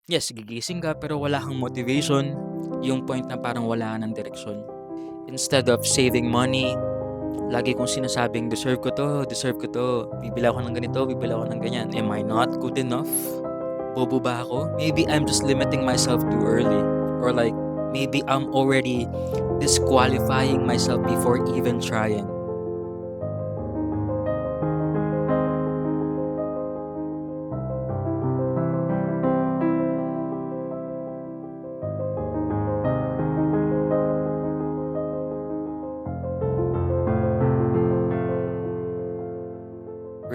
Yes, gigising ka pero wala kang motivation, yung point na parang wala ka ng direksyon. Instead of saving money, lagi kong sinasabing, deserve ko 'to, bibili ako ng ganito, bibili ako ng ganyan. Am I not good enough? Bobo ba ako? Maybe I'm just limiting myself too early. Or like, maybe I'm already disqualifying myself before even trying.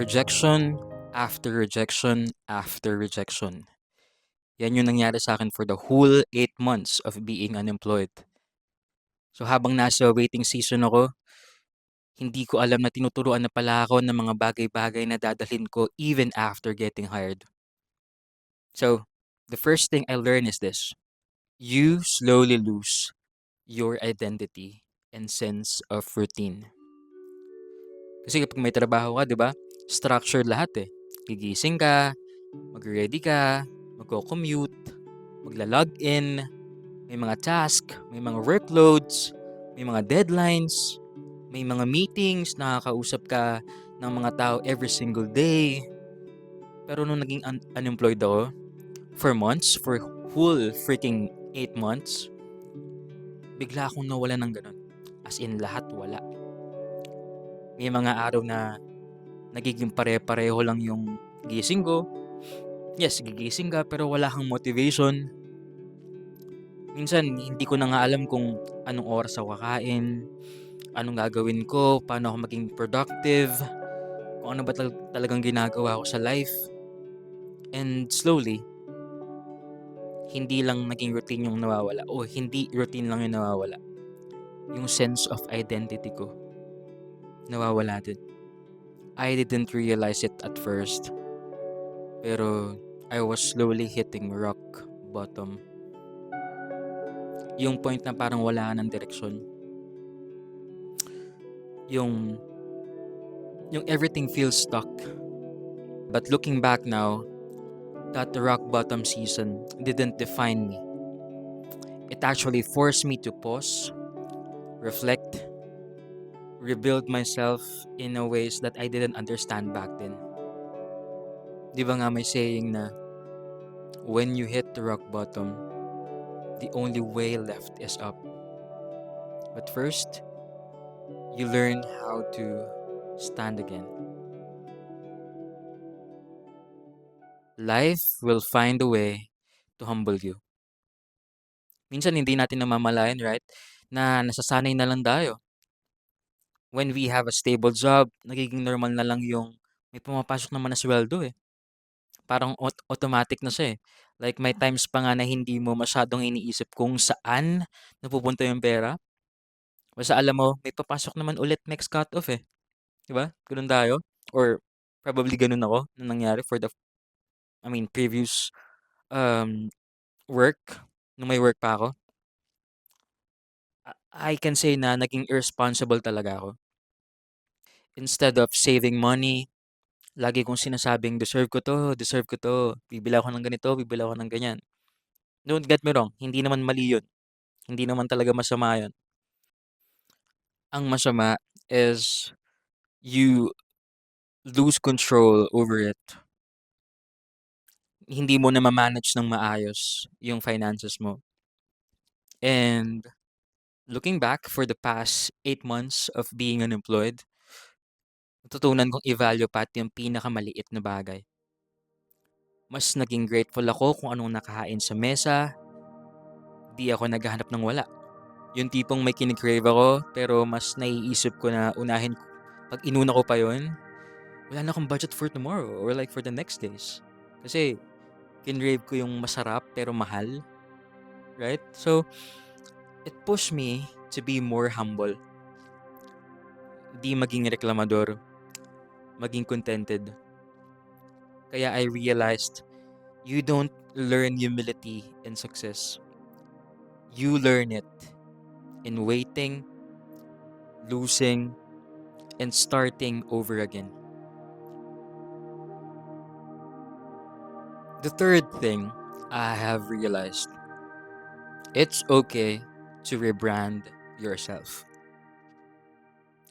Rejection after rejection after rejection. Yan yung nangyari sa akin for the whole 8 months of being unemployed. So habang nasa waiting season ako, hindi ko alam na tinuturuan na pala ako ng mga bagay-bagay na dadalhin ko even after getting hired. So, the first thing I learned is this. You slowly lose your identity and sense of routine. Kasi kapag may trabaho ka, 'di ba? Structured lahat eh. Gigising ka, magre-ready ka, magko-commute, magla-login, may mga task, may mga workloads, may mga deadlines, may mga meetings, nakakausap ka ng mga tao every single day. Pero nung naging unemployed ako, for whole freaking 8 months, bigla akong nawala ng ganun. As in, lahat wala. May mga araw na nagiging pare-pareho lang yung gising ko. Yes, gigising ka pero wala kang motivation. Minsan, hindi ko na nga alam kung anong oras ako kakain, anong gagawin ko, paano ako maging productive, kung ano ba talagang ginagawa ko sa life. And slowly, hindi lang naging routine yung nawawala o hindi routine lang yung nawawala. Yung sense of identity ko, nawawala din. I didn't realize it at first, pero I was slowly hitting rock bottom. Yung point na parang wala ka ng direksyon. Yung, yung everything feels stuck. But looking back now, that rock bottom season didn't define me. It actually forced me to pause, reflect, rebuild myself in a ways that I didn't understand back then. Di ba nga may saying na, when you hit the rock bottom, the only way left is up. But first, you learn how to stand again. Life will find a way to humble you. Minsan hindi natin namamalayan, right? Na nasasanay na lang tayo. When we have a stable job, nagiging normal na lang yung may pumapasok naman na sweldo eh. Parang automatic na siya eh. Like may times pa nga na hindi mo masyadong iniisip kung saan napupunta yung pera. Basta alam mo, may papasok naman ulit next cut-off eh. 'Di ba? Gano'n tayo. Or probably gano'n ako nung nangyari for previous um, work, nung may work pa ako. I can say na naging irresponsible talaga ako. Instead of saving money, lagi kong sinasabing, deserve ko 'to, bibili ako ng ganito, bibili ako ng ganyan. Don't get me wrong, hindi naman mali yun. Hindi naman talaga masama yun. Ang masama is you lose control over it. Hindi mo na ma-manage ng maayos yung finances mo. And looking back for the past 8 months of being unemployed, natutunan kong i-value pati yung pinakamaliit na bagay. Mas naging grateful ako kung anong nakahain sa mesa, di ako naghahanap ng wala. Yung tipong may kini-crave ako pero mas naiisip ko na unahin 'pag inuna ko pa yun, wala na akong budget for tomorrow or like for the next days. Kasi kinrave ko yung masarap pero mahal, right? So, it pushed me to be more humble. Di maging reklamador, maging contented. Kaya I realized, you don't learn humility in success. You learn it in waiting, losing, and starting over again. The third thing I have realized it's okay to rebrand yourself.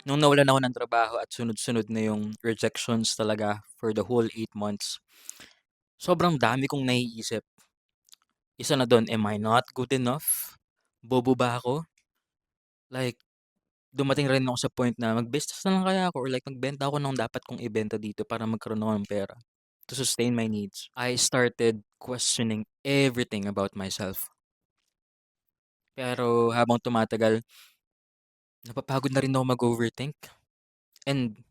Nung nawalan ako ng trabaho at sunod-sunod na yung rejections talaga for the whole 8 months, sobrang dami kong naiisip. Isa na dun, am I not good enough? Bobo ba ako? Like, dumating rin ako sa point na mag-business na lang kaya ako or like magbenta ako ng dapat kong ibenta dito para magkaroon ako ng pera to sustain my needs. I started questioning everything about myself. Pero habang tumatagal, napapagod na rin ako mag-overthink. And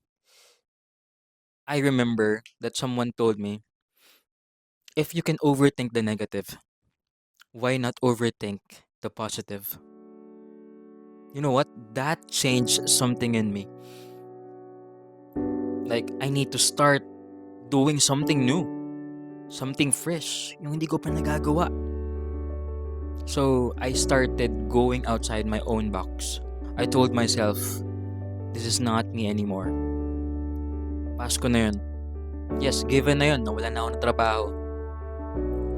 I remember that someone told me, if you can overthink the negative, why not overthink the positive? You know what? That changed something in me. Like, I need to start doing something new, something fresh, yung hindi ko pa nagagawa. So, I started going outside my own box. I told myself, this is not me anymore. Pasko na yun. Yes, given na yun, nawala na ako ng trabaho.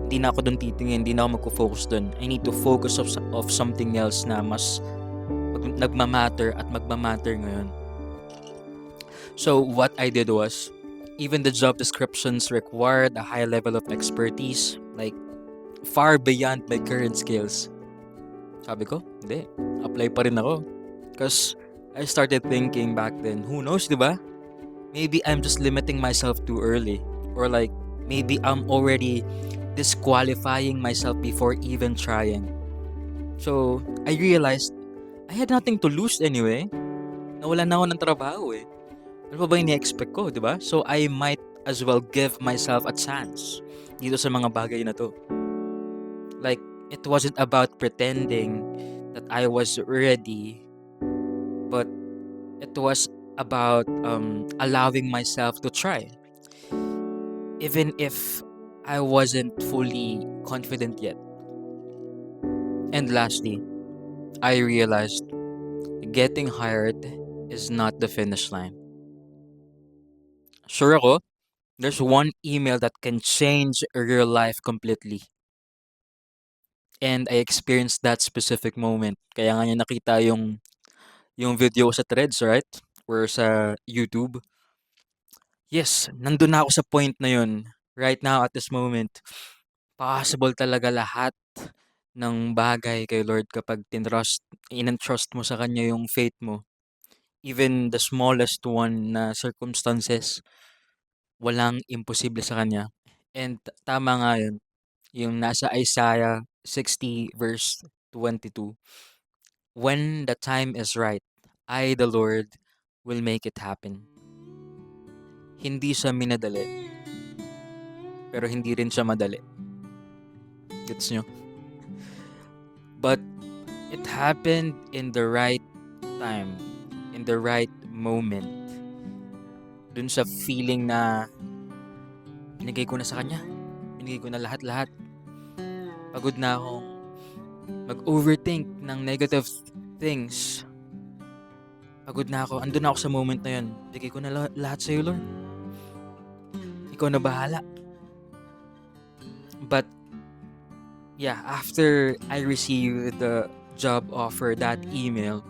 Hindi na ako dun titingin, hindi na ako magpo-focus dun. I need to focus of something else na mas nagmamatter at magmamatter ngayon. So what I did was, even the job descriptions required a high level of expertise, like far beyond my current skills. Sabi ko, hindi, apply pa rin ako. Because I started thinking back then, who knows, di ba? Maybe I'm just limiting myself too early. Or like, maybe I'm already disqualifying myself before even trying. So, I realized, I had nothing to lose anyway. Nawala na ako ng trabaho eh. Ano pa ba yung ni-expect ko, di ba? So, I might as well give myself a chance dito sa mga bagay na to. Like, it wasn't about pretending that I was ready, but it was about allowing myself to try. Even if I wasn't fully confident yet. And lastly, I realized getting hired is not the finish line. Sure ako, there's one email that can change your life completely. And I experienced that specific moment. Kaya nga niya nakita yung video sa Threads, right? Or sa YouTube. Yes, nandun na ako sa point na yun. Right now, at this moment, possible talaga lahat ng bagay kay Lord kapag in-entrust mo sa Kanya yung faith mo. Even the smallest one na circumstances, walang imposible sa Kanya. And tama nga yun, yung nasa Isaiah 60 verse 22. When the time is right, I, the Lord, will make it happen. Hindi siya minadali, pero hindi rin siya madali. Gets nyo? But it happened in the right time, in the right moment. Dun sa feeling na binigay ko na sa Kanya. Binigay ko na lahat-lahat. Pagod na akong mag-overthink ng negative things. Pagod na ako. Andun na ako sa moment na yun. Bigay ko na lahat sa'yo, Lord. Ikaw na bahala. But, yeah, after I received the job offer, that email,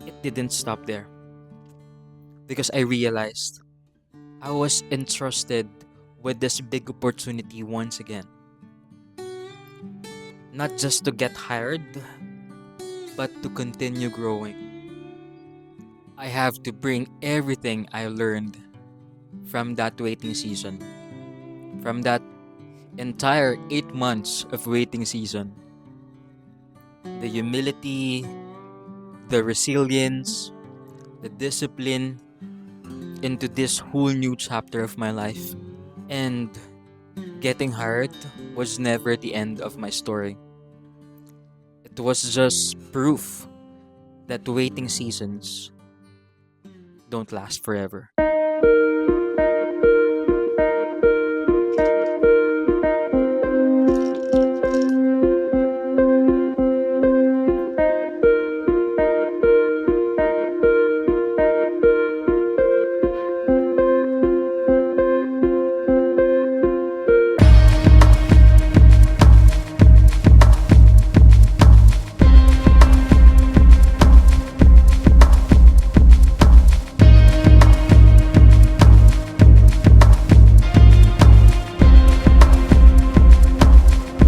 it didn't stop there. Because I realized I was entrusted with this big opportunity once again. Not just to get hired, but to continue growing. I have to bring everything I learned from that waiting season. From that entire 8 months of waiting season. The humility, the resilience, the discipline into this whole new chapter of my life. And getting hired was never the end of my story. It was just proof that waiting seasons don't last forever.